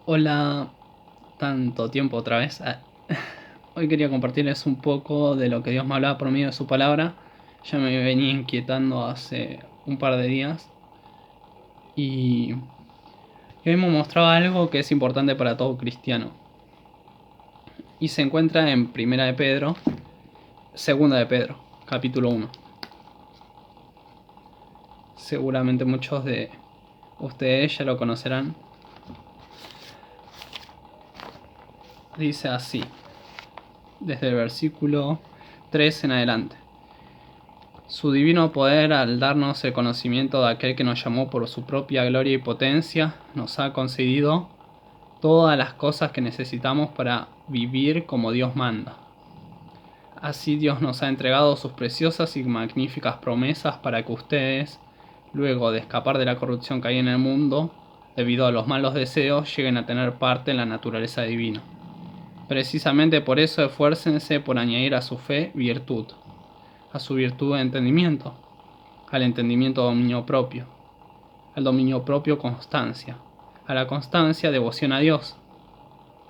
Hola, tanto tiempo otra vez. Hoy quería compartirles un poco de lo que Dios me hablaba por medio de su palabra. Ya me venía inquietando hace un par de días y hoy me mostraba algo que es importante para todo cristiano. Y se encuentra en Primera de Pedro, Segunda de Pedro, capítulo 1. Seguramente muchos de ustedes ya lo conocerán. Dice así, desde el versículo 3 en adelante. Su divino poder, al darnos el conocimiento de aquel que nos llamó por su propia gloria y potencia, nos ha concedido todas las cosas que necesitamos para vivir como Dios manda. Así Dios nos ha entregado sus preciosas y magníficas promesas para que ustedes, luego de escapar de la corrupción que hay en el mundo, debido a los malos deseos, lleguen a tener parte en la naturaleza divina. Precisamente por eso esfuércense por añadir a su fe virtud, a su virtud entendimiento, al entendimiento dominio propio, al dominio propio constancia, a la constancia devoción a Dios,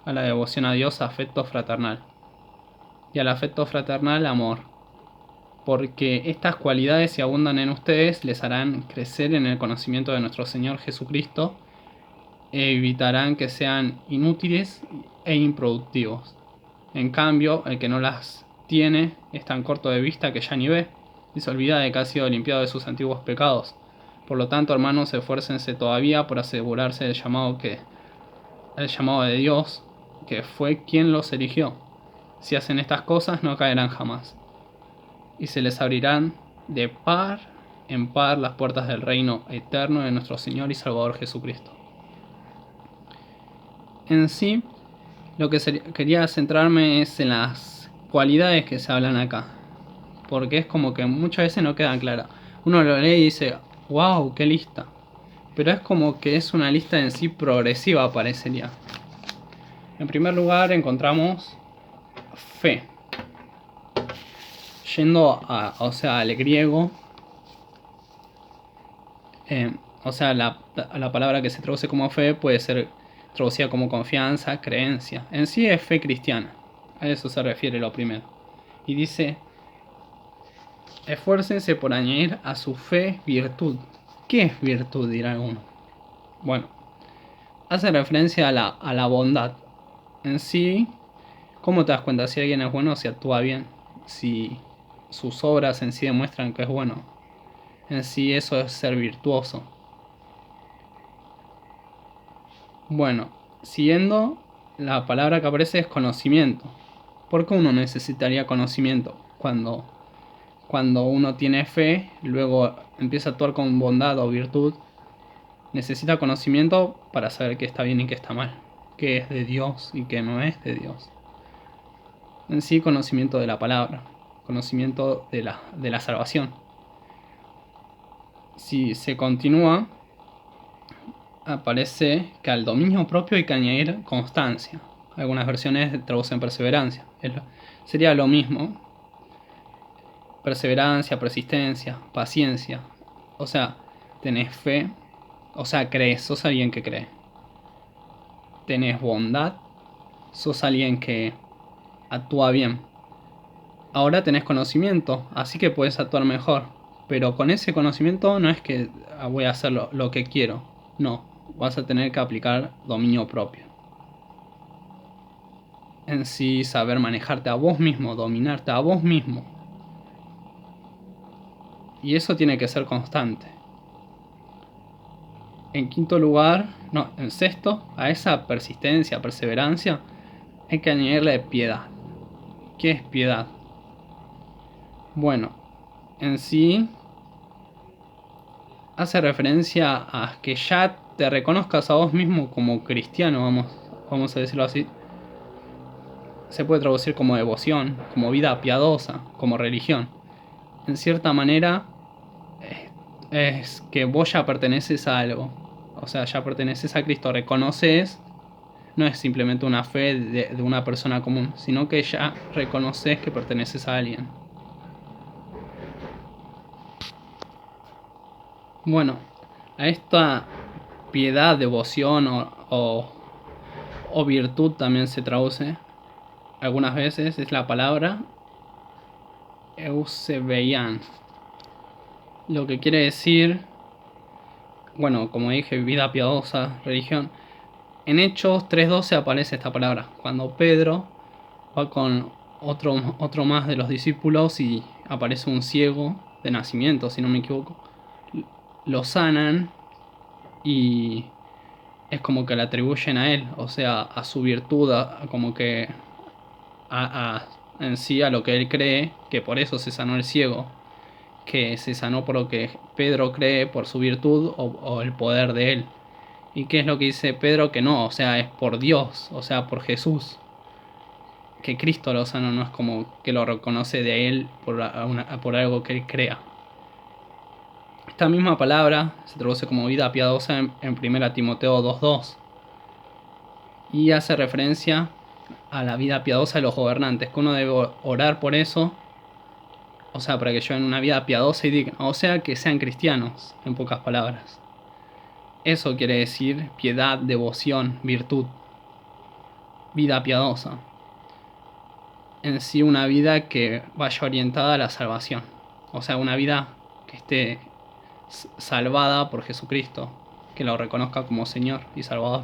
a la devoción a Dios afecto fraternal y al afecto fraternal amor, porque estas cualidades si abundan en ustedes les harán crecer en el conocimiento de nuestro Señor Jesucristo e evitarán que sean inútiles e improductivos. En cambio, el que no las tiene es tan corto de vista que ya ni ve y se olvida de que ha sido limpiado de sus antiguos pecados. Por lo tanto, hermanos, esfuércense todavía por asegurarse del llamado de Dios, que fue quien los eligió. Si hacen estas cosas, no caerán jamás, y se les abrirán de par en par las puertas del reino eterno de nuestro Señor y Salvador Jesucristo. En sí, lo que quería centrarme es en las cualidades que se hablan acá, porque es como que muchas veces no quedan claras. Uno lo lee y dice, wow, qué lista. Pero es como que es una lista en sí progresiva, parecería. En primer lugar encontramos fe. Yendo al griego, eh, la palabra que se traduce como fe puede ser traducida como confianza, creencia. En sí es fe cristiana. A eso se refiere lo primero. Y dice, esfuércense por añadir a su fe virtud. ¿Qué es virtud? Dirá alguno. Bueno, hace referencia a la bondad. En sí, ¿cómo te das cuenta si alguien es bueno o si actúa bien? Si sus obras en sí demuestran que es bueno. En sí eso es ser virtuoso. Bueno, siguiendo, la palabra que aparece es conocimiento. ¿Por qué uno necesitaría conocimiento? Cuando uno tiene fe, luego empieza a actuar con bondad o virtud, necesita conocimiento para saber qué está bien y qué está mal, qué es de Dios y qué no es de Dios. En sí, conocimiento de la palabra, conocimiento de la salvación. Si se continúa, aparece que al dominio propio hay que añadir constancia. Algunas versiones traducen perseverancia. Sería lo mismo. Perseverancia, persistencia, paciencia. O sea, tenés fe. O sea, crees, sos alguien que cree. Tenés bondad, sos alguien que actúa bien. Ahora tenés conocimiento, así que puedes actuar mejor. Pero con ese conocimiento no es que voy a hacer lo que quiero. No, vas a tener que aplicar dominio propio. En sí, saber manejarte a vos mismo, dominarte a vos mismo. Y eso tiene que ser constante. En quinto lugar, no, en sexto, a esa persistencia, perseverancia, hay que añadirle piedad. ¿Qué es piedad? Bueno, en sí hace referencia a que ya te reconozcas a vos mismo como cristiano, vamos a decirlo así. Se puede traducir como devoción, como vida piadosa, como religión. En cierta manera, es que vos ya perteneces a algo. O sea, ya perteneces a Cristo, reconoces, no es simplemente una fe de una persona común, sino que ya reconoces que perteneces a alguien. Bueno, a esta piedad, devoción o o virtud también se traduce algunas veces, es la palabra eusebeian, lo que quiere decir, bueno, como dije, vida piadosa, religión. En Hechos 3:12 aparece esta palabra, cuando Pedro va con otro más de los discípulos y aparece un ciego de nacimiento, si no me equivoco. Lo sanan y es como que le atribuyen a él, o sea, a su virtud, como que en sí a lo que él cree, que por eso se sanó el ciego, que se sanó por lo que Pedro cree, por su virtud o el poder de él. ¿Y qué es lo que dice Pedro? Que no, o sea, es por Dios, o sea, por Jesús. Que Cristo lo sanó, no es como que lo reconoce de él por algo que él crea. Esta misma palabra se traduce como vida piadosa en 1 Timoteo 2:2 y hace referencia a la vida piadosa de los gobernantes, que uno debe orar por eso, o sea, para que lleven una vida piadosa y digna, o sea, que sean cristianos, en pocas palabras. Eso quiere decir piedad, devoción, virtud, vida piadosa. En sí una vida que vaya orientada a la salvación, o sea, una vida que esté salvada por Jesucristo, que lo reconozca como Señor y Salvador.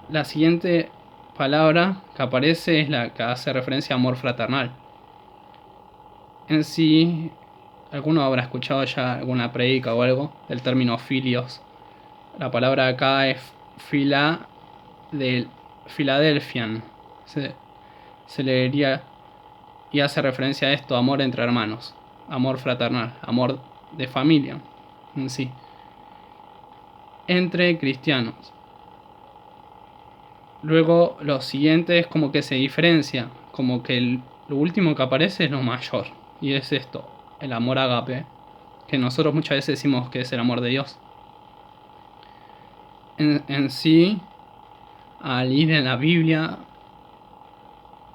La siguiente palabra que aparece es la que hace referencia a amor fraternal. En sí, alguno habrá escuchado ya alguna predica o algo del término filios. La palabra acá es Philadelphian. Se leería y hace referencia a esto, amor entre hermanos, amor fraternal, amor de familia en sí, entre cristianos. Luego lo siguiente es como que se diferencia, como que lo último que aparece es lo mayor, y es esto, el amor ágape, que nosotros muchas veces decimos que es el amor de Dios. En sí, al ir en la Biblia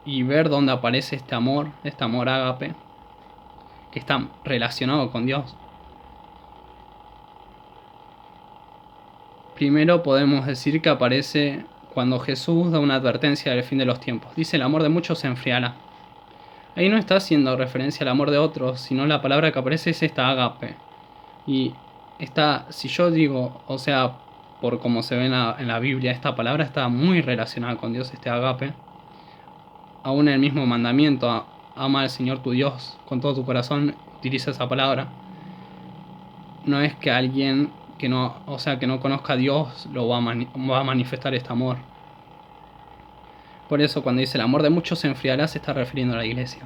y ver dónde aparece este amor ágape, que está relacionado con Dios, primero podemos decir que aparece cuando Jesús da una advertencia del fin de los tiempos. Dice, el amor de muchos se enfriará. Ahí no está haciendo referencia al amor de otros, sino la palabra que aparece es esta ágape. Y si yo digo, o sea, por como se ve en la Biblia, esta palabra está muy relacionada con Dios, este ágape. Aún en el mismo mandamiento, ama al Señor tu Dios con todo tu corazón, utiliza esa palabra. No es que alguien que no conozca a Dios lo va a manifestar este amor. Por eso cuando dice el amor de muchos se enfriará, se está refiriendo a la iglesia.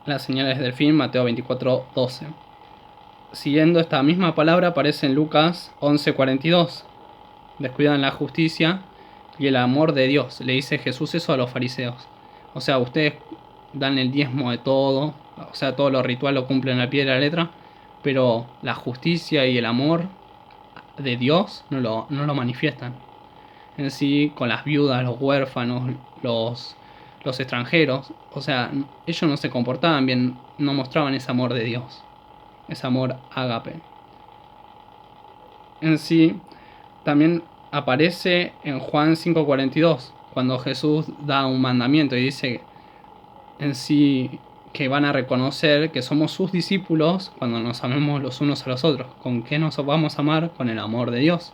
Las señales del fin, Mateo 24:12. Siguiendo esta misma palabra aparece en Lucas 11:42. Descuidan la justicia y el amor de Dios. Le dice Jesús eso a los fariseos. O sea, ustedes dan el diezmo de todo, o sea, todo lo ritual lo cumplen al pie de la letra, pero la justicia y el amor de Dios no lo manifiestan. En sí, con las viudas, los huérfanos, los extranjeros, o sea, ellos no se comportaban bien, no mostraban ese amor de Dios, ese amor ágape. En sí, también aparece en Juan 5:42, cuando Jesús da un mandamiento y dice en sí que van a reconocer que somos sus discípulos cuando nos amemos los unos a los otros. ¿Con qué nos vamos a amar? Con el amor de Dios.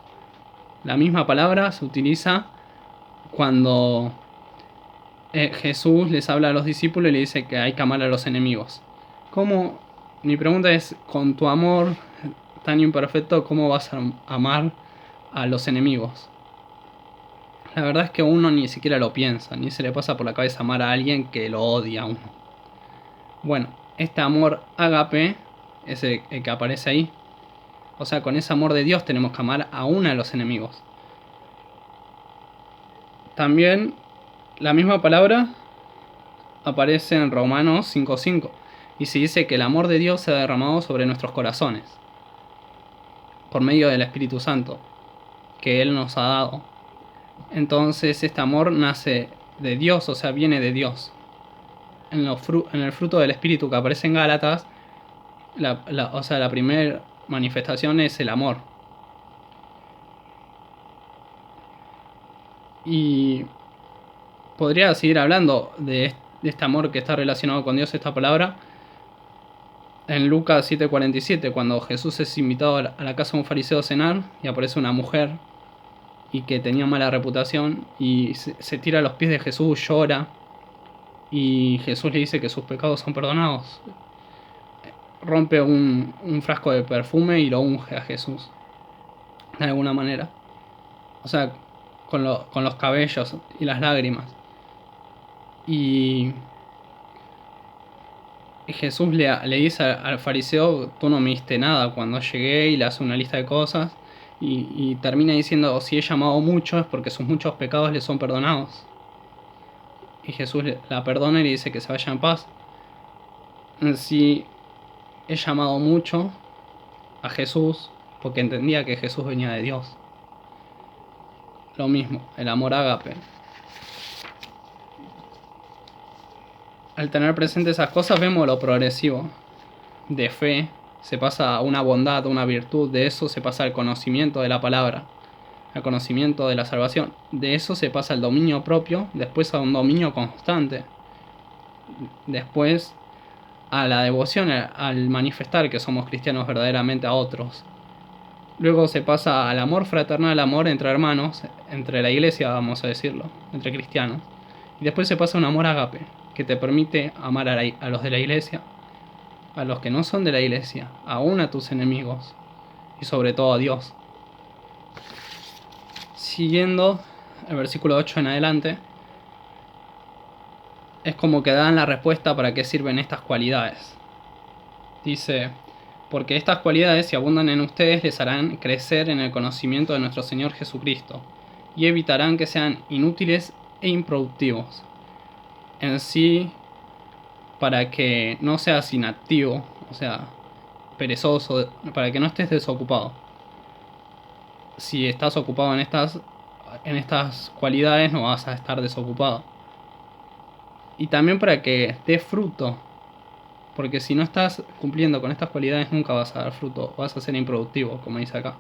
La misma palabra se utiliza cuando Jesús les habla a los discípulos y le dice que hay que amar a los enemigos. ¿Cómo? Mi pregunta es, con tu amor tan imperfecto, ¿cómo vas a amar a los enemigos? La verdad es que uno ni siquiera lo piensa, ni se le pasa por la cabeza amar a alguien que lo odia a uno. Bueno, este amor ágape es el que aparece ahí. O sea, con ese amor de Dios tenemos que amar aún a los enemigos. También la misma palabra aparece en Romanos 5:5 y se dice que el amor de Dios se ha derramado sobre nuestros corazones por medio del Espíritu Santo que Él nos ha dado. Entonces este amor nace de Dios, o sea, viene de Dios. En el fruto del Espíritu que aparece en Gálatas, la primera manifestación es el amor. Y podría seguir hablando de este amor que está relacionado con Dios, esta palabra, en Lucas 7:47, cuando Jesús es invitado a la casa de un fariseo a cenar y aparece una mujer y que tenía mala reputación y se tira a los pies de Jesús, llora y Jesús le dice que sus pecados son perdonados. Rompe un frasco de perfume y lo unge a Jesús, de alguna manera. O sea, con los cabellos y las lágrimas. Y Jesús le dice al fariseo, tú no me diste nada cuando llegué, y le hace una lista de cosas. Y termina diciendo, si he llamado mucho es porque sus muchos pecados le son perdonados. Y Jesús la perdona y le dice que se vaya en paz. Si he llamado mucho a Jesús porque entendía que Jesús venía de Dios. Lo mismo, el amor ágape. Al tener presente esas cosas vemos lo progresivo. De fe se pasa a una bondad, a una virtud, de eso se pasa al conocimiento de la palabra, al conocimiento de la salvación. De eso se pasa al dominio propio, después a un dominio constante. Después a la devoción, al manifestar que somos cristianos verdaderamente a otros. Luego se pasa al amor fraternal, al amor entre hermanos, entre la iglesia, vamos a decirlo, entre cristianos. Y después se pasa a un amor ágape, que te permite amar a los de la iglesia, a los que no son de la iglesia, aún a tus enemigos, y sobre todo a Dios. Siguiendo el versículo 8 en adelante, es como que dan la respuesta para qué sirven estas cualidades. Dice, porque estas cualidades, si abundan en ustedes, les harán crecer en el conocimiento de nuestro Señor Jesucristo, y evitarán que sean inútiles e improductivos. En sí, para que no seas inactivo, o sea, perezoso, para que no estés desocupado. Si estás ocupado en estas cualidades, no vas a estar desocupado. Y también para que dé fruto, porque si no estás cumpliendo con estas cualidades nunca vas a dar fruto, vas a ser improductivo, como dice acá.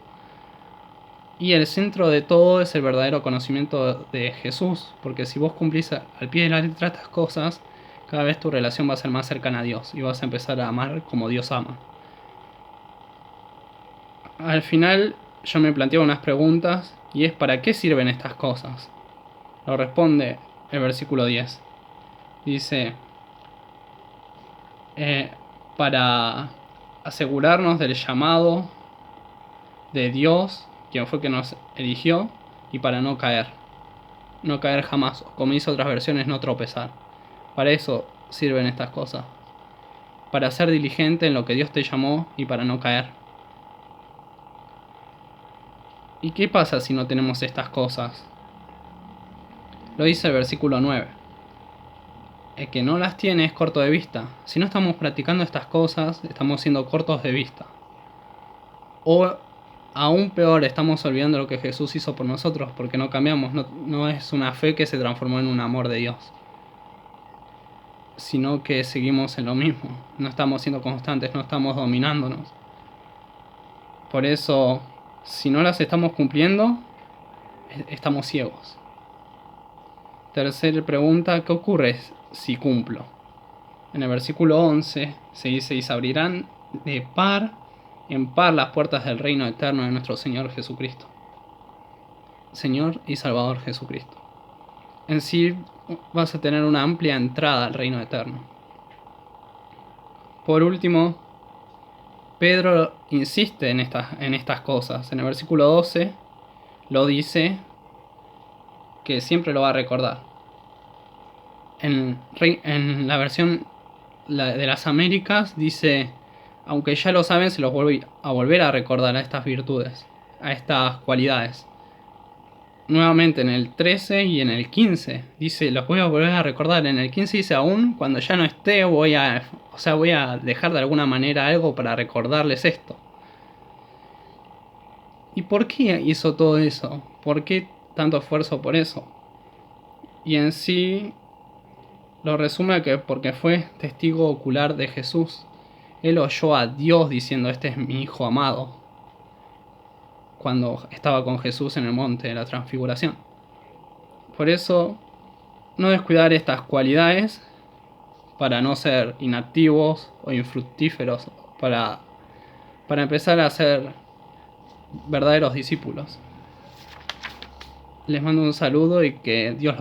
Y el centro de todo es el verdadero conocimiento de Jesús, porque si vos cumplís al pie de la letra estas cosas, cada vez tu relación va a ser más cercana a Dios y vas a empezar a amar como Dios ama. Al final yo me planteo unas preguntas y es ¿para qué sirven estas cosas? Lo responde el versículo 10. Dice, para asegurarnos del llamado de Dios, quien fue que nos eligió, y para no caer jamás, como hizo otras versiones, no tropezar. Para eso sirven estas cosas, para ser diligente en lo que Dios te llamó y para no caer. ¿Y qué pasa si no tenemos estas cosas? Lo dice el versículo 9. El que no las tiene es corto de vista. Si no estamos practicando estas cosas, estamos siendo cortos de vista. O aún peor, estamos olvidando lo que Jesús hizo por nosotros, porque no cambiamos, no es una fe que se transformó en un amor de Dios, sino que seguimos en lo mismo, no estamos siendo constantes, no estamos dominándonos. Por eso, si no las estamos cumpliendo, estamos ciegos. Tercera pregunta, ¿qué ocurre si cumplo? En el versículo 11 se dice, y se abrirán de par en par las puertas del reino eterno de nuestro Señor Jesucristo. Señor y Salvador Jesucristo. En sí vas a tener una amplia entrada al reino eterno. Por último, Pedro insiste en estas cosas. En el versículo 12 lo dice que siempre lo va a recordar. En la versión de las Américas dice, aunque ya lo saben, se los vuelve a volver a recordar a estas virtudes, a estas cualidades. Nuevamente en el 13 y en el 15 dice, los voy a volver a recordar. En el 15 dice, aún cuando ya no esté, voy a dejar de alguna manera algo para recordarles esto. ¿Y por qué hizo todo eso? ¿Por qué tanto esfuerzo por eso? Y en sí lo resume que porque fue testigo ocular de Jesús. Él oyó a Dios diciendo, este es mi Hijo amado, cuando estaba con Jesús en el monte de la Transfiguración. Por eso, no descuidar estas cualidades para no ser inactivos o infructíferos, para empezar a ser verdaderos discípulos. Les mando un saludo y que Dios los